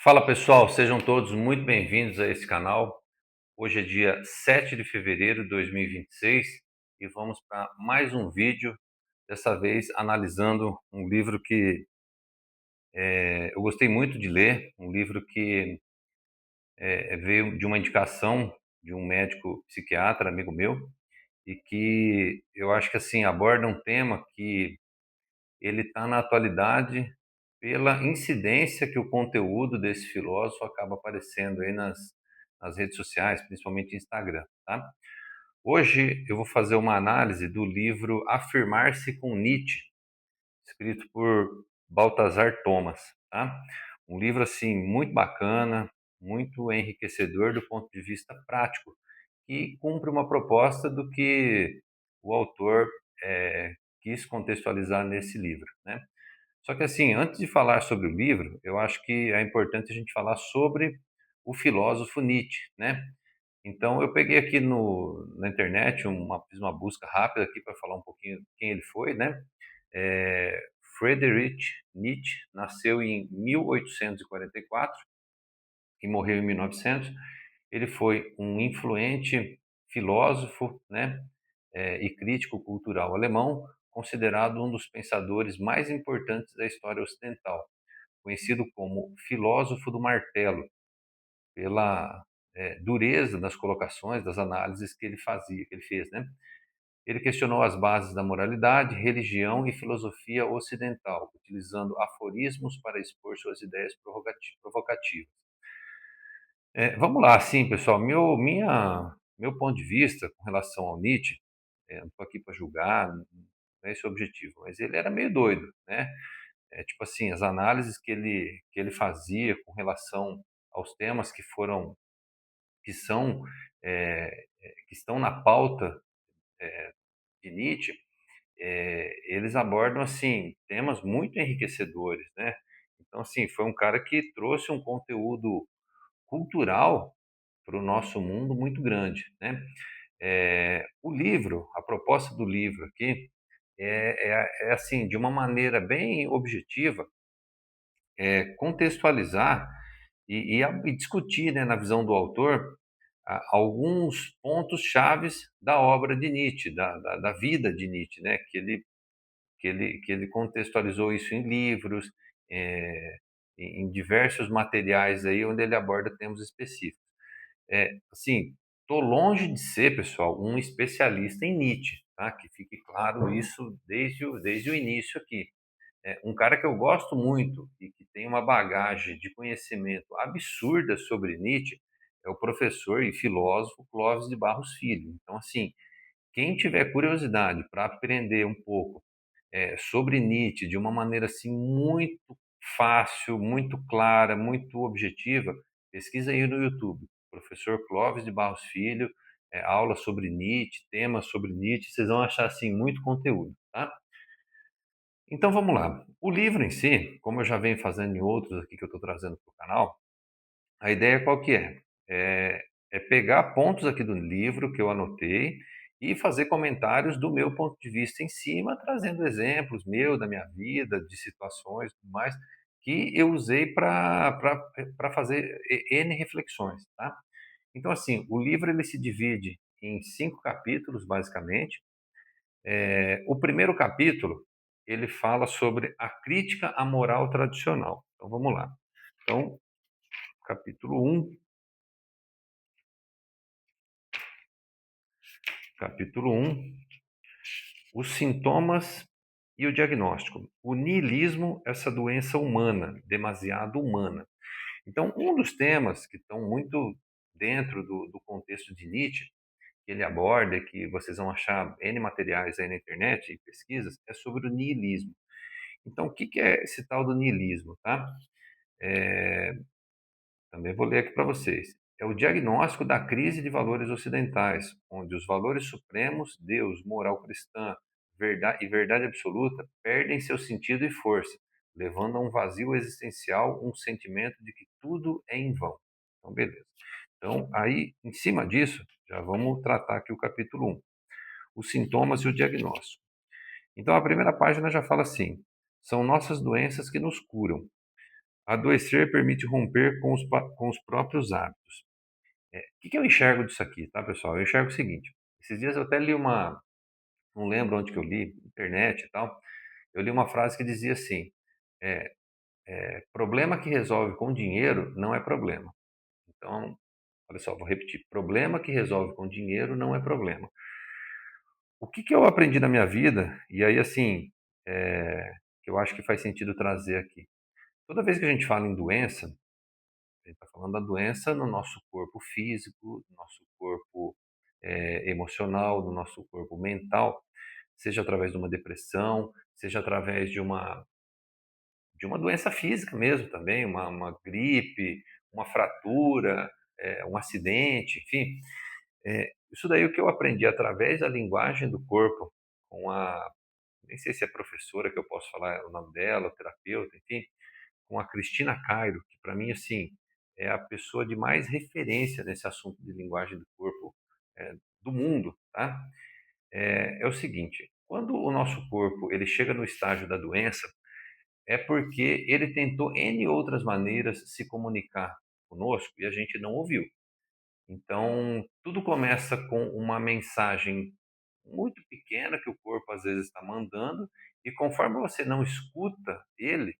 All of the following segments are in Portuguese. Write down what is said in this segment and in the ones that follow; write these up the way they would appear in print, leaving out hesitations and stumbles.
Fala pessoal, sejam todos muito bem-vindos a esse canal. Hoje é dia 7 de fevereiro de 2026 e vamos para mais um vídeo, dessa vez analisando um livro que eu gostei muito de ler, um livro que veio de uma indicação de um médico psiquiatra, amigo meu, e que eu acho que assim aborda um tema que ele está na atualidade pela incidência que o conteúdo desse filósofo acaba aparecendo aí nas redes sociais, principalmente Instagram, tá? Hoje eu vou fazer uma análise do livro Afirmar-se com Nietzsche, escrito por Baltazar Thomas, tá? Um livro assim muito bacana, muito enriquecedor do ponto de vista prático, que cumpre uma proposta do que o autor quis contextualizar nesse livro, né? Só que assim, antes de falar sobre o livro, eu acho que é importante a gente falar sobre o filósofo Nietzsche, né? Então eu peguei aqui na internet, fiz uma busca rápida aqui para falar um pouquinho quem ele foi, né? É, Friedrich Nietzsche nasceu em 1844 e morreu em 1900. Ele foi um influente filósofo, né? E crítico cultural alemão, considerado um dos pensadores mais importantes da história ocidental, conhecido como filósofo do martelo, pela dureza das colocações, das análises que ele fazia, que ele fez, né? Ele questionou as bases da moralidade, religião e filosofia ocidental, utilizando aforismos para expor suas ideias provocativas. Vamos lá, sim, pessoal. Meu ponto de vista com relação ao Nietzsche, não estou aqui para julgar, não é esse o objetivo, mas ele era meio doido, né? Tipo assim, as análises que ele fazia com relação aos temas que são, que estão na pauta de Nietzsche, eles abordam assim temas muito enriquecedores, né? Então, assim, foi um cara que trouxe um conteúdo cultural para o nosso mundo muito grande, né? O livro, a proposta do livro aqui é assim, de uma maneira bem objetiva, contextualizar e discutir, né, na visão do autor, alguns pontos chaves da obra de Nietzsche, da vida de Nietzsche, né, que ele contextualizou isso em livros, em diversos materiais aí onde ele aborda temas específicos. Assim, estou longe de ser, pessoal, um especialista em Nietzsche, tá? Que fique claro isso desde o início aqui. Um cara que eu gosto muito e que tem uma bagagem de conhecimento absurda sobre Nietzsche é o professor e filósofo Clóvis de Barros Filho. Então, assim, quem tiver curiosidade para aprender um pouco sobre Nietzsche de uma maneira assim muito fácil, muito clara, muito objetiva, pesquisa aí no YouTube. Professor Clóvis de Barros Filho, aula sobre Nietzsche, temas sobre Nietzsche, vocês vão achar assim muito conteúdo, tá? Então vamos lá. O livro em si, como eu já venho fazendo em outros aqui que eu estou trazendo para o canal, a ideia qual que é? É pegar pontos aqui do livro que eu anotei e fazer comentários do meu ponto de vista em cima, trazendo exemplos meu, da minha vida, de situações, tudo mais, que eu usei para fazer N reflexões, tá? Então, assim, o livro ele se divide em 5 capítulos, basicamente. O primeiro capítulo, ele fala sobre a crítica à moral tradicional. Então, vamos lá. Então, capítulo 1, os sintomas e o diagnóstico. O niilismo, essa doença humana, demasiado humana. Então, um dos temas que estão muito dentro do contexto de Nietzsche, que ele aborda, que vocês vão achar N materiais aí na internet e pesquisas, é sobre o niilismo. Então, o que é esse tal do niilismo, tá? Também vou ler aqui para vocês. É o diagnóstico da crise de valores ocidentais, onde os valores supremos, Deus, moral cristã, verdade e verdade absoluta, perdem seu sentido e força, levando a um vazio existencial, um sentimento de que tudo é em vão. Então, beleza. Então, aí, em cima disso, já vamos tratar aqui o capítulo 1, os sintomas e o diagnóstico. Então, a primeira página já fala assim: são nossas doenças que nos curam. Adoecer permite romper com os próprios hábitos. O que eu enxergo disso aqui, tá, pessoal? Eu enxergo o seguinte: esses dias eu até li uma, não lembro onde que eu li, internet e tal, eu li uma frase que dizia assim: é, problema que resolve com dinheiro não é problema. Então, olha só, vou repetir: problema que resolve com dinheiro não é problema. O que eu aprendi na minha vida, e aí assim, que eu acho que faz sentido trazer aqui. Toda vez que a gente fala em doença, a gente está falando da doença no nosso corpo físico, no nosso corpo emocional, no nosso corpo mental, seja através de uma depressão, seja através de uma doença física mesmo também, uma gripe, uma fratura, um acidente, enfim. Isso daí é o que eu aprendi através da linguagem do corpo, com a, nem sei se é professora que eu posso falar o nome dela, terapeuta, enfim, com a Cristina Cairo, que para mim, assim, é a pessoa de mais referência nesse assunto de linguagem do corpo do mundo, tá? É o seguinte, quando o nosso corpo ele chega no estágio da doença, é porque ele tentou N outras maneiras se comunicar conosco e a gente não ouviu. Então, tudo começa com uma mensagem muito pequena que o corpo às vezes está mandando, e conforme você não escuta ele,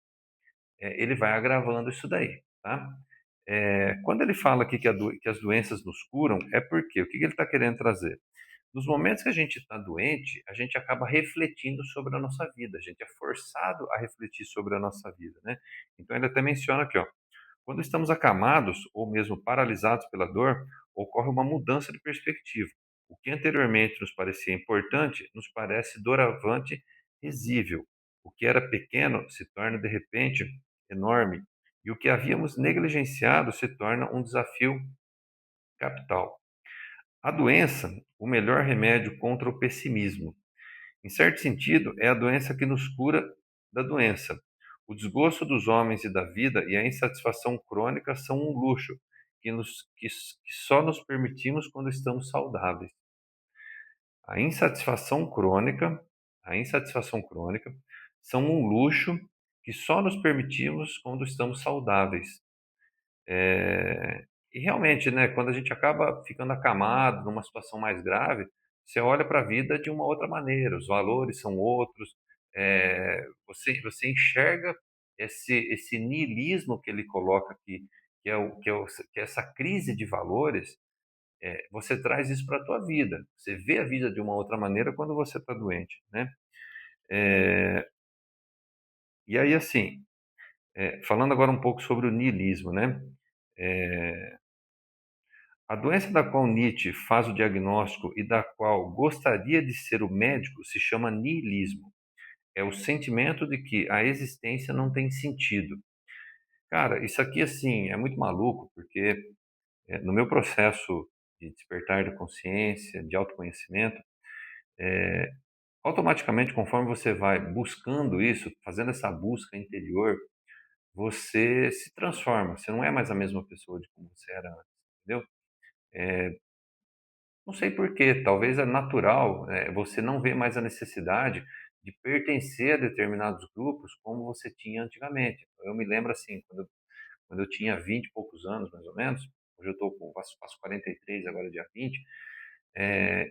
ele vai agravando isso daí, tá? Quando ele fala aqui que as doenças nos curam, é porque o que ele está querendo trazer? Nos momentos que a gente está doente, a gente acaba refletindo sobre a nossa vida, a gente é forçado a refletir sobre a nossa vida, né? Então ele até menciona aqui, ó, quando estamos acamados ou mesmo paralisados pela dor, ocorre uma mudança de perspectiva. O que anteriormente nos parecia importante nos parece doravante risível. O que era pequeno se torna de repente enorme, e o que havíamos negligenciado se torna um desafio capital. A doença, o melhor remédio contra o pessimismo. Em certo sentido, é a doença que nos cura da doença. O desgosto dos homens e da vida e a insatisfação crônica são um luxo que só nos permitimos quando estamos saudáveis. A insatisfação crônica, a insatisfação crônica são um luxo que só nos permitimos quando estamos saudáveis. E realmente, né, quando a gente acaba ficando acamado numa situação mais grave, você olha para a vida de uma outra maneira, os valores são outros, você enxerga esse niilismo que ele coloca aqui, que é essa crise de valores, você traz isso para a tua vida. Você vê a vida de uma outra maneira quando você está doente, né? É, e aí, assim, falando agora um pouco sobre o niilismo, né? É, A doença da qual Nietzsche faz o diagnóstico e da qual gostaria de ser o médico se chama niilismo. É o sentimento de que a existência não tem sentido. Cara, isso aqui assim é muito maluco, porque no meu processo de despertar de consciência, de autoconhecimento, automaticamente, conforme você vai buscando isso, fazendo essa busca interior, você se transforma. Você não é mais a mesma pessoa de como você era antes, entendeu? Não sei por quê, talvez é natural, você não vê mais a necessidade de pertencer a determinados grupos como você tinha antigamente. Eu me lembro assim, quando eu tinha 20 e poucos anos, mais ou menos, hoje eu estou com, faço 43, agora dia 20,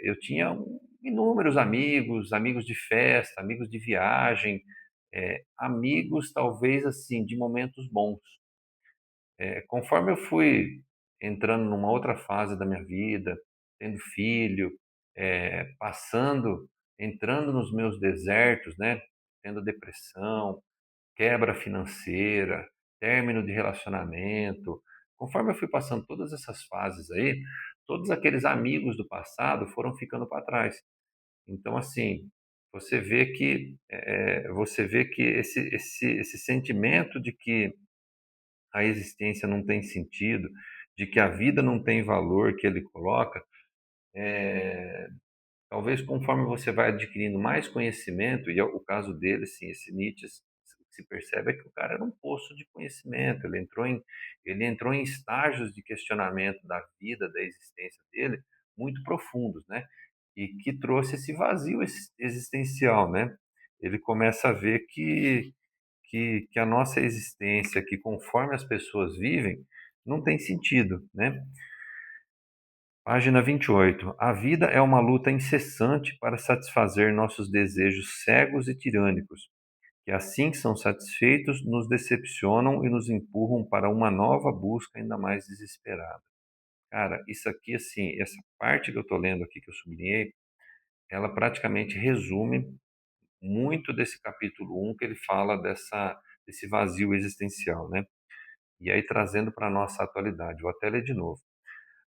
eu tinha inúmeros amigos, amigos de festa, amigos de viagem, amigos talvez assim, de momentos bons. Conforme eu fui entrando numa outra fase da minha vida, tendo filho, passando, entrando nos meus desertos, né? Tendo depressão, quebra financeira, término de relacionamento. Conforme eu fui passando todas essas fases aí, todos aqueles amigos do passado foram ficando para trás. Então, assim, você vê que esse sentimento de que a existência não tem sentido, de que a vida não tem valor que ele coloca, talvez conforme você vai adquirindo mais conhecimento, e é o caso dele, sim, esse Nietzsche se percebe é que o cara era um poço de conhecimento, ele entrou em estágios de questionamento da vida, da existência dele, muito profundos, né? E que trouxe esse vazio existencial, né? Ele começa a ver que a nossa existência, que conforme as pessoas vivem, não tem sentido, né? Página 28. A vida é uma luta incessante para satisfazer nossos desejos cegos e tirânicos, que assim que são satisfeitos, nos decepcionam e nos empurram para uma nova busca ainda mais desesperada. Cara, isso aqui, assim, essa parte que eu estou lendo aqui, que eu sublinhei, ela praticamente resume muito desse capítulo 1 que ele fala desse vazio existencial, né? E aí trazendo para a nossa atualidade, vou até ler de novo.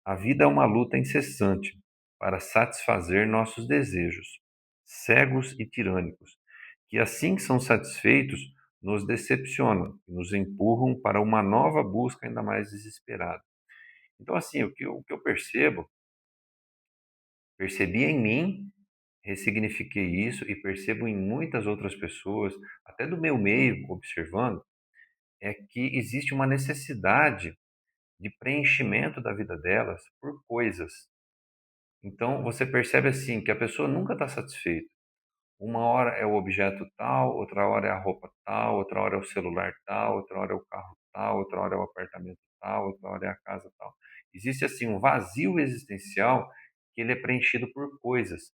A vida é uma luta incessante para satisfazer nossos desejos, cegos e tirânicos, que assim que são satisfeitos, nos decepcionam e nos empurram para uma nova busca ainda mais desesperada. Então, assim, o que eu percebi em mim, ressignifiquei isso e percebo em muitas outras pessoas, até do meu meio, observando, é que existe uma necessidade de preenchimento da vida delas por coisas. Então, você percebe assim que a pessoa nunca está satisfeita. Uma hora é o objeto tal, outra hora é a roupa tal, outra hora é o celular tal, outra hora é o carro tal, outra hora é o apartamento tal, outra hora é a casa tal. Existe assim um vazio existencial que ele é preenchido por coisas.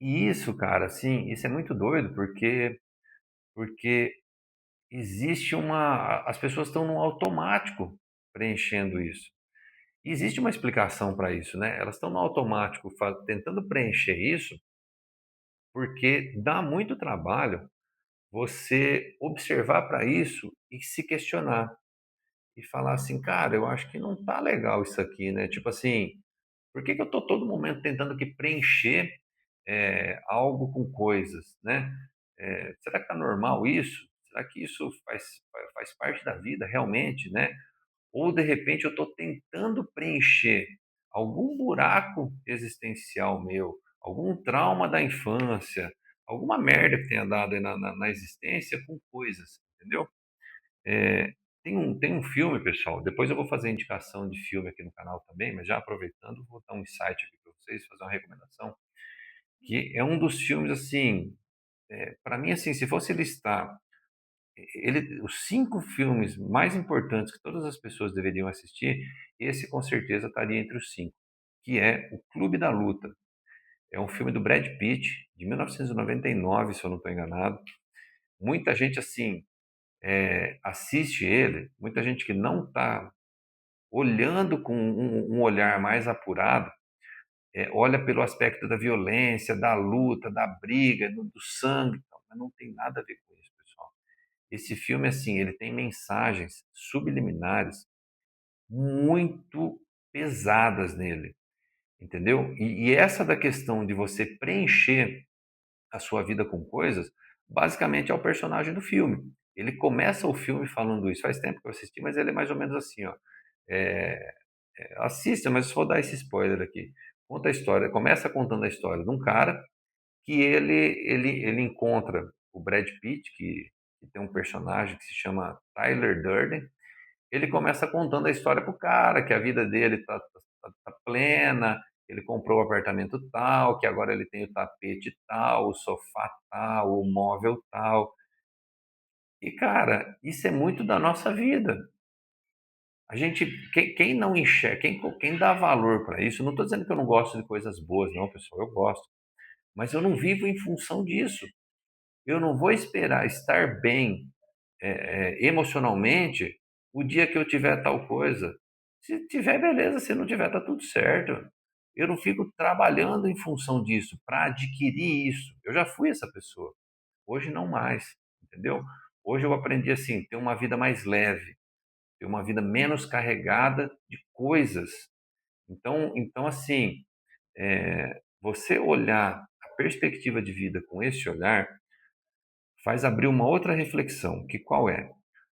E isso, cara, assim, isso é muito doido porque existe as pessoas estão no automático preenchendo isso. E existe uma explicação para isso, né? Elas estão no automático tentando preencher isso porque dá muito trabalho você observar para isso e se questionar e falar assim, cara, eu acho que não tá legal isso aqui, né? Tipo assim, por que que eu tô todo momento tentando que preencher algo com coisas, né? Será que tá normal isso? Será que isso faz parte da vida realmente, né? Ou de repente eu estou tentando preencher algum buraco existencial meu, algum trauma da infância, alguma merda que tenha dado aí na existência com coisas, entendeu? É, tem um filme, pessoal, depois eu vou fazer indicação de filme aqui no canal também, mas já aproveitando, vou dar um insight aqui para vocês, fazer uma recomendação, que é um dos filmes, assim, para mim, assim, se fosse listar os 5 filmes mais importantes que todas as pessoas deveriam assistir, esse com certeza estaria entre os 5, que é O Clube da Luta. É um filme do Brad Pitt, de 1999, se eu não estou enganado. Muita gente, assim, assiste ele, muita gente que não está olhando com um olhar mais apurado, olha pelo aspecto da violência, da luta, da briga, do sangue, mas não tem nada a ver com isso, pessoal. Esse filme, assim, ele tem mensagens subliminares muito pesadas nele, entendeu? E essa da questão de você preencher a sua vida com coisas, basicamente é o personagem do filme. Ele começa o filme falando isso. Faz tempo que eu assisti, mas ele é mais ou menos assim, ó. É, assista, mas vou dar esse spoiler aqui. Conta a história, começa contando a história de um cara que ele encontra o Brad Pitt, que tem um personagem que se chama Tyler Durden. Ele começa contando a história pro cara, que a vida dele tá plena, ele comprou o apartamento tal, que agora ele tem o tapete tal, o sofá tal, o móvel tal. E, cara, isso é muito da nossa vida. A gente, quem não enxerga, quem dá valor para isso, não estou dizendo que eu não gosto de coisas boas, não, pessoal, eu gosto. Mas eu não vivo em função disso. Eu não vou esperar estar bem emocionalmente o dia que eu tiver tal coisa. Se tiver, beleza. Se não tiver, tá tudo certo. Eu não fico trabalhando em função disso, para adquirir isso. Eu já fui essa pessoa. Hoje não mais, entendeu? Hoje eu aprendi assim, ter uma vida mais leve, ter uma vida menos carregada de coisas. Então assim, você olhar a perspectiva de vida com esse olhar faz abrir uma outra reflexão, que qual é?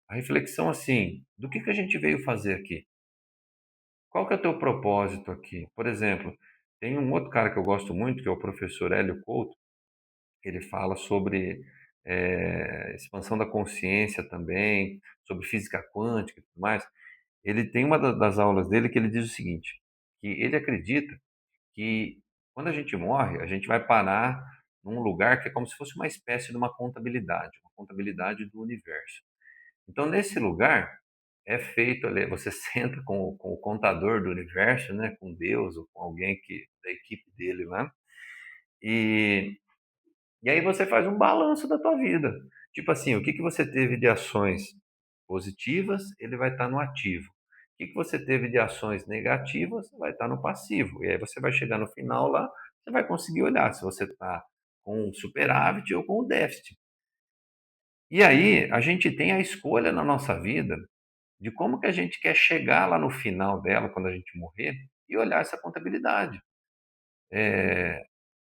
A reflexão assim, do que a gente veio fazer aqui? Qual que é o teu propósito aqui? Por exemplo, tem um outro cara que eu gosto muito, que é o professor Hélio Couto. Ele fala sobre expansão da consciência também, sobre física quântica e tudo mais. Ele tem uma das aulas dele que ele diz o seguinte, que ele acredita que quando a gente morre, a gente vai parar num lugar que é como se fosse uma espécie de uma contabilidade contabilidade do universo. Então, nesse lugar, é feito ali, você senta com o contador do universo, né, com Deus ou com alguém da equipe dele lá, e, e aí você faz um balanço da tua vida. Tipo assim, o que que você teve de ações positivas, ele vai estar no ativo. O que que você teve de ações negativas, vai estar no passivo. E aí você vai chegar no final lá, você vai conseguir olhar se você está com superávit ou com déficit. E aí a gente tem a escolha na nossa vida de como que a gente quer chegar lá no final dela, quando a gente morrer, e olhar essa contabilidade.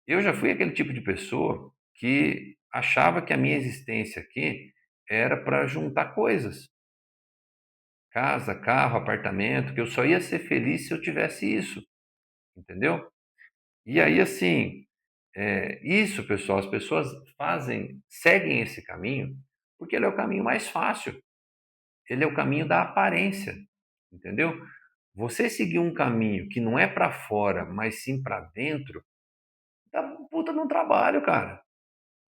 Eu já fui aquele tipo de pessoa que achava que a minha existência aqui era para juntar coisas. Casa, carro, apartamento, que eu só ia ser feliz se eu tivesse isso, entendeu? E aí, assim, isso, pessoal, as pessoas seguem esse caminho, porque ele é o caminho mais fácil, ele é o caminho da aparência, entendeu? Você seguir um caminho que não é para fora, mas sim para dentro, dá um puta de um trabalho, cara.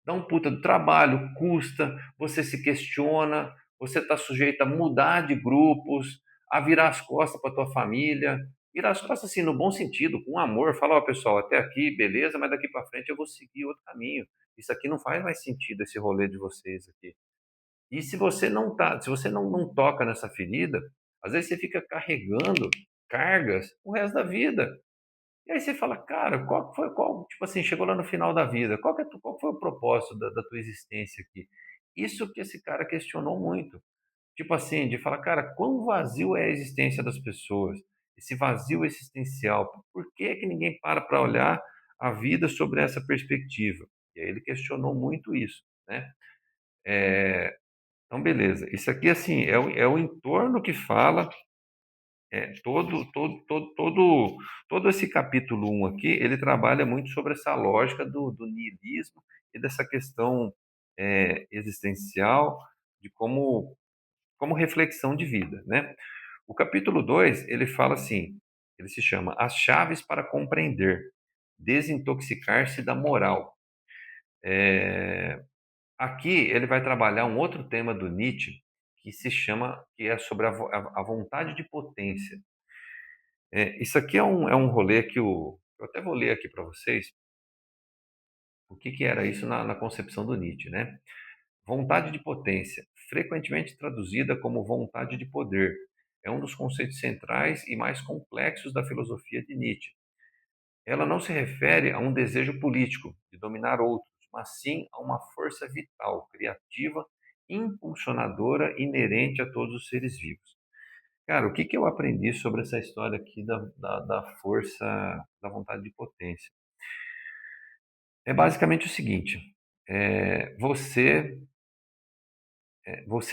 Dá um puta do trabalho, custa, você se questiona, você está sujeito a mudar de grupos, a virar as costas para tua família, virar as costas assim no bom sentido, com amor, falar, ó, pessoal, até aqui, beleza, mas daqui para frente eu vou seguir outro caminho. Isso aqui não faz mais sentido, esse rolê de vocês aqui. E se você não tá, se você não toca nessa ferida, às vezes você fica carregando cargas o resto da vida. E aí você fala, cara, tipo assim, chegou lá no final da vida, qual foi o propósito da tua existência aqui? Isso que esse cara questionou muito. Tipo assim, de falar, cara, quão vazio é a existência das pessoas? Esse vazio existencial. Por que é que ninguém para olhar a vida sobre essa perspectiva? E aí ele questionou muito isso, né? Então, beleza. Isso aqui, assim, é o entorno que fala. Todo esse capítulo um aqui, ele trabalha muito sobre essa lógica do niilismo e dessa questão existencial de como reflexão de vida, né? O capítulo 2 ele fala assim, ele se chama As Chaves para Compreender, Desintoxicar-se da Moral. Aqui ele vai trabalhar um outro tema do Nietzsche, que é sobre a vontade de potência. Isso aqui é um rolê eu até vou ler aqui para vocês o que era isso na concepção do Nietzsche, né? Vontade de potência, frequentemente traduzida como vontade de poder, é um dos conceitos centrais e mais complexos da filosofia de Nietzsche. Ela não se refere a um desejo político de dominar outros, mas sim a uma força vital, criativa, impulsionadora inerente a todos os seres vivos. Cara, o que que eu aprendi sobre essa história aqui da força, da vontade de potência? É basicamente o seguinte: você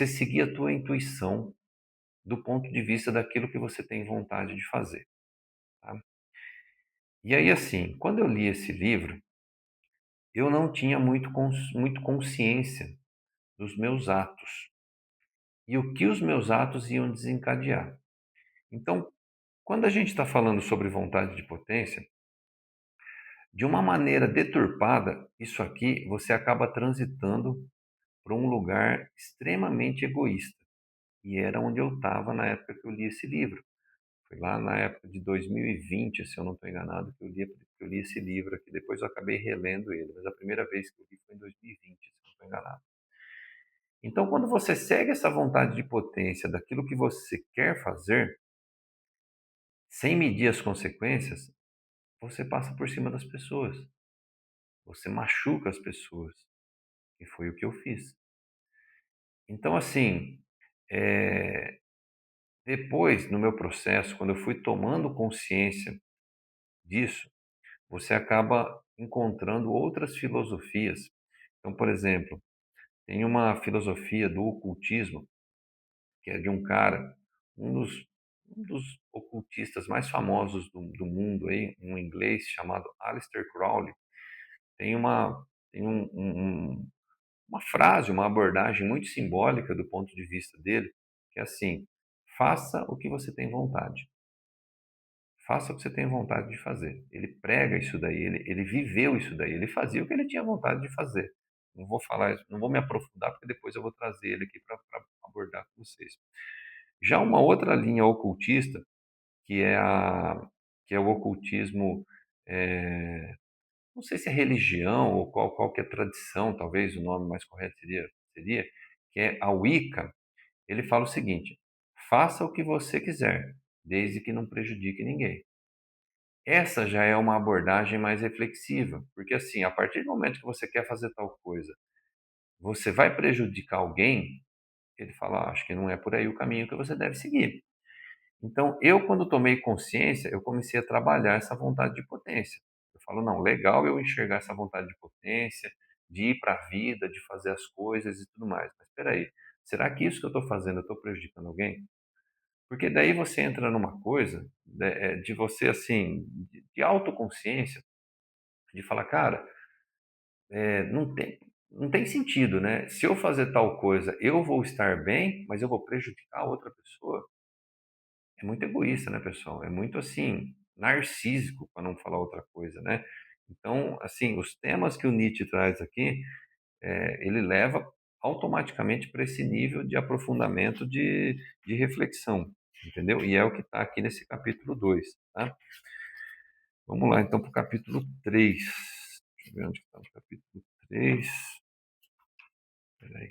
seguir a tua intuição do ponto de vista daquilo que você tem vontade de fazer. Tá? E aí, assim, quando eu li esse livro, eu não tinha muito consciência dos meus atos e o que os meus atos iam desencadear. Então, quando a gente está falando sobre vontade de potência, de uma maneira deturpada, isso aqui você acaba transitando para um lugar extremamente egoísta. E era onde eu estava na época que eu li esse livro. Foi lá na época de 2020, se eu não estou enganado, que eu li esse livro aqui. Depois eu acabei relendo ele, mas a primeira vez que eu li foi em 2020, se eu não estou enganado. Então, quando você segue essa vontade de potência daquilo que você quer fazer, sem medir as consequências, você passa por cima das pessoas. Você machuca as pessoas. E foi o que eu fiz. Então, assim, é, depois, no meu processo, quando eu fui tomando consciência disso, você acaba encontrando outras filosofias. Então, por exemplo, tem uma filosofia do ocultismo, que é de um cara, um dos, um dos ocultistas mais famosos do mundo, aí, um inglês chamado Aleister Crowley. Tem uma frase, uma abordagem muito simbólica do ponto de vista dele, que é assim: faça o que você tem vontade. Faça o que você tem vontade de fazer. Ele prega isso daí, ele viveu isso daí, ele fazia o que ele tinha vontade de fazer. não vou falar, não vou me aprofundar, porque depois eu vou trazer ele aqui para abordar com vocês. Já uma outra linha ocultista, que é que é o ocultismo, não sei se é religião ou qual que é tradição, talvez o nome mais correto seria, que é a Wicca. Ele fala o seguinte: faça o que você quiser, desde que não prejudique ninguém. Essa já é uma abordagem mais reflexiva, porque assim, a partir do momento que você quer fazer tal coisa, você vai prejudicar alguém, ele fala: acho que não é por aí o caminho que você deve seguir. Então, eu, quando tomei consciência, eu comecei a trabalhar essa vontade de potência. Eu falo: não, legal eu enxergar essa vontade de potência, de ir para a vida, de fazer as coisas e tudo mais. Mas espera aí, será que isso que eu estou fazendo, eu estou prejudicando alguém? Porque daí você entra numa coisa de você, assim, de autoconsciência, de falar: cara, não tem sentido, né? Se eu fazer tal coisa, eu vou estar bem, mas eu vou prejudicar a outra pessoa. É muito egoísta, né, pessoal? É muito, assim, narcísico, para não falar outra coisa, né? Então, assim, os temas que o Nietzsche traz aqui, ele leva automaticamente para esse nível de aprofundamento de reflexão, entendeu? E é o que está aqui nesse capítulo 2, tá? Vamos lá, então, para o capítulo 3. Deixa eu ver onde está o capítulo 3. Peraí.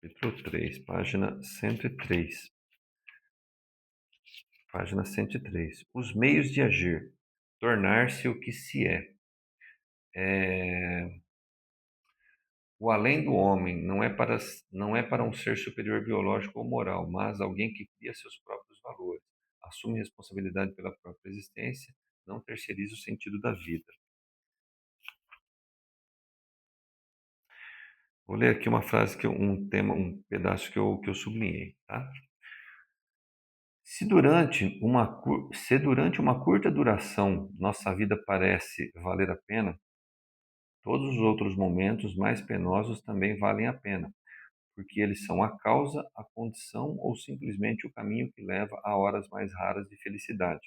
Capítulo 3, página 103. Página 103. Os meios de agir. Tornar-se o que se é. O além do homem não é para um ser superior biológico ou moral, mas alguém que cria seus próprios valores, assume responsabilidade pela própria existência, não terceiriza o sentido da vida. Vou ler aqui uma frase um pedaço que eu sublinhei, tá? Se durante uma curta duração nossa vida parece valer a pena, todos os outros momentos mais penosos também valem a pena, porque eles são a causa, a condição ou simplesmente o caminho que leva a horas mais raras de felicidade.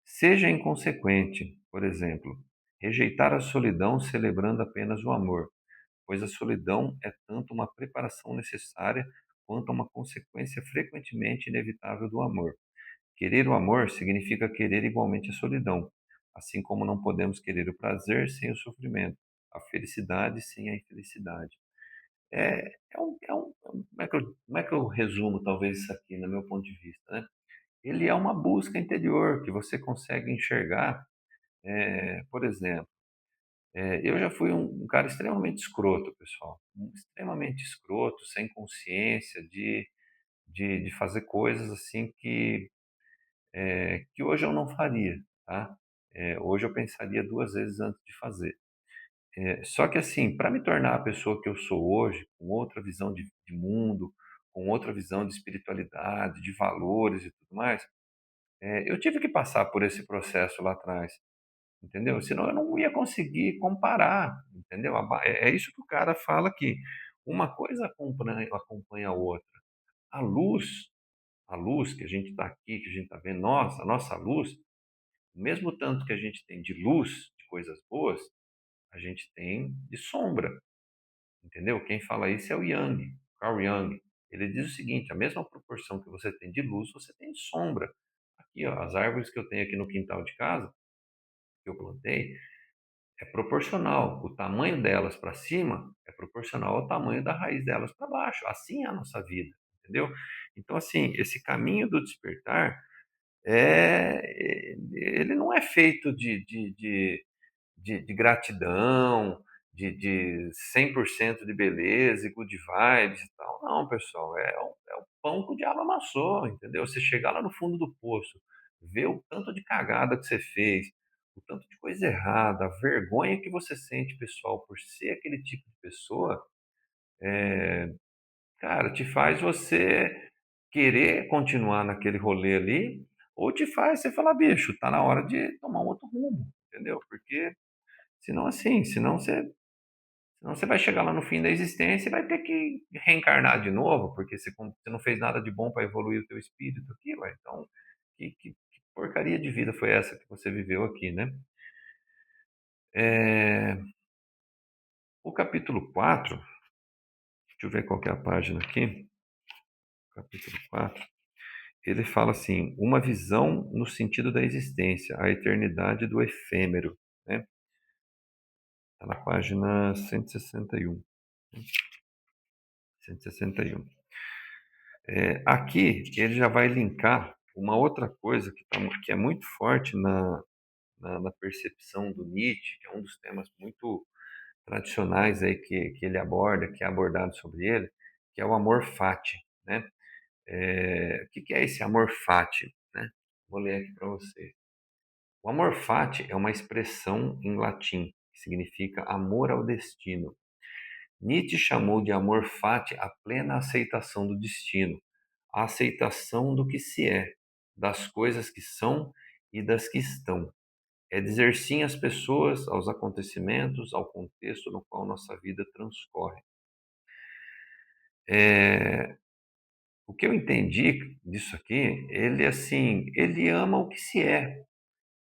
Seja inconsequente, por exemplo, rejeitar a solidão celebrando apenas o amor, pois a solidão é tanto uma preparação necessária quanto uma consequência frequentemente inevitável do amor. Querer o amor significa querer igualmente a solidão, assim como não podemos querer o prazer sem o sofrimento, a felicidade sem a infelicidade. Como é que eu resumo talvez isso aqui, no meu ponto de vista, né? Ele é uma busca interior que você consegue enxergar, por exemplo, eu já fui um cara extremamente escroto, pessoal, extremamente escroto, sem consciência de fazer coisas assim que hoje eu não faria, tá? Hoje eu pensaria duas vezes antes de fazer. Só que assim, para me tornar a pessoa que eu sou hoje, com outra visão de mundo, com outra visão de espiritualidade, de valores e tudo mais, eu tive que passar por esse processo lá atrás, entendeu? Senão eu não ia conseguir comparar, entendeu? É isso que o cara fala aqui. Uma coisa acompanha a outra. A luz, a luz que a gente está aqui, que a gente está vendo, a nossa luz, mesmo tanto que a gente tem de luz, de coisas boas, a gente tem de sombra, entendeu? Quem fala isso é o Jung, Carl Jung. Ele diz o seguinte: a mesma proporção que você tem de luz, você tem de sombra. Aqui, ó, as árvores que eu tenho aqui no quintal de casa, que eu plantei, é proporcional. O tamanho delas para cima é proporcional ao tamanho da raiz delas para baixo. Assim é a nossa vida, entendeu? Então, assim, esse caminho do despertar, ele não é feito de gratidão, de 100% de beleza e good vibes e tal. Não, pessoal, é o pão que o diabo amassou, entendeu? Você chegar lá no fundo do poço, ver o tanto de cagada que você fez, o tanto de coisa errada, a vergonha que você sente, pessoal, por ser aquele tipo de pessoa, cara, te faz você querer continuar naquele rolê ali, ou te faz você falar: bicho, tá na hora de tomar um outro rumo, entendeu? Porque senão, assim, senão você vai chegar lá no fim da existência e vai ter que reencarnar de novo, porque você não fez nada de bom para evoluir o teu espírito aqui, ué. Então, que porcaria de vida foi essa que você viveu aqui, né? O capítulo 4, deixa eu ver qual que é a página aqui, capítulo 4, ele fala assim, uma visão no sentido da existência, a eternidade do efêmero, né? Está na página 161. 161. Aqui ele já vai linkar uma outra coisa que é muito forte na percepção do Nietzsche, que é um dos temas muito tradicionais aí que ele aborda, que é abordado sobre ele, que é o amor fati, né? O que é esse amor fati, né? Vou ler aqui para você. O amor fati é uma expressão em latim que significa amor ao destino. Nietzsche chamou de amor fati a plena aceitação do destino, a aceitação do que se é, das coisas que são e das que estão. É dizer sim às pessoas, aos acontecimentos, ao contexto no qual nossa vida transcorre. O que eu entendi disso aqui, ele ama o que se é.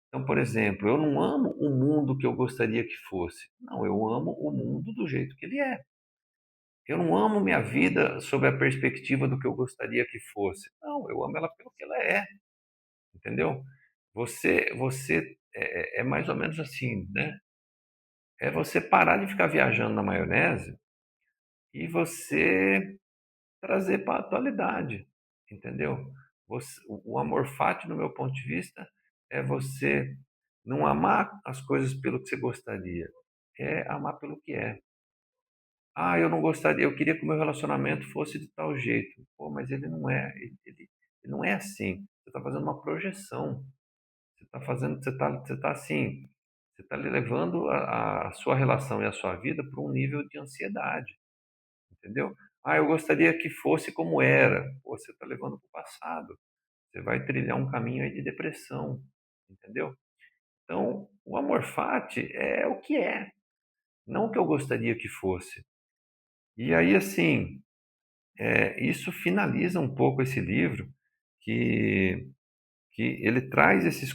Então, por exemplo, eu não amo o mundo que eu gostaria que fosse. Não, eu amo o mundo do jeito que ele é. Eu não amo minha vida sob a perspectiva do que eu gostaria que fosse. Não, eu amo ela pelo que ela é, entendeu? Você é mais ou menos assim, né? É você parar de ficar viajando na maionese e você trazer para a atualidade, entendeu? O amor fati, no meu ponto de vista, é você não amar as coisas pelo que você gostaria, é amar pelo que é. Ah, eu não gostaria, eu queria que o meu relacionamento fosse de tal jeito. Pô, mas ele não é, ele não é assim. Você está fazendo uma projeção. Você está assim, você está levando a sua relação e a sua vida para um nível de ansiedade, entendeu? Ah, eu gostaria que fosse como era. Pô, você está levando para o passado. Você vai trilhar um caminho aí de depressão, entendeu? Então, o amor fati é o que é, não o que eu gostaria que fosse. E aí, assim, isso finaliza um pouco esse livro, que ele traz esses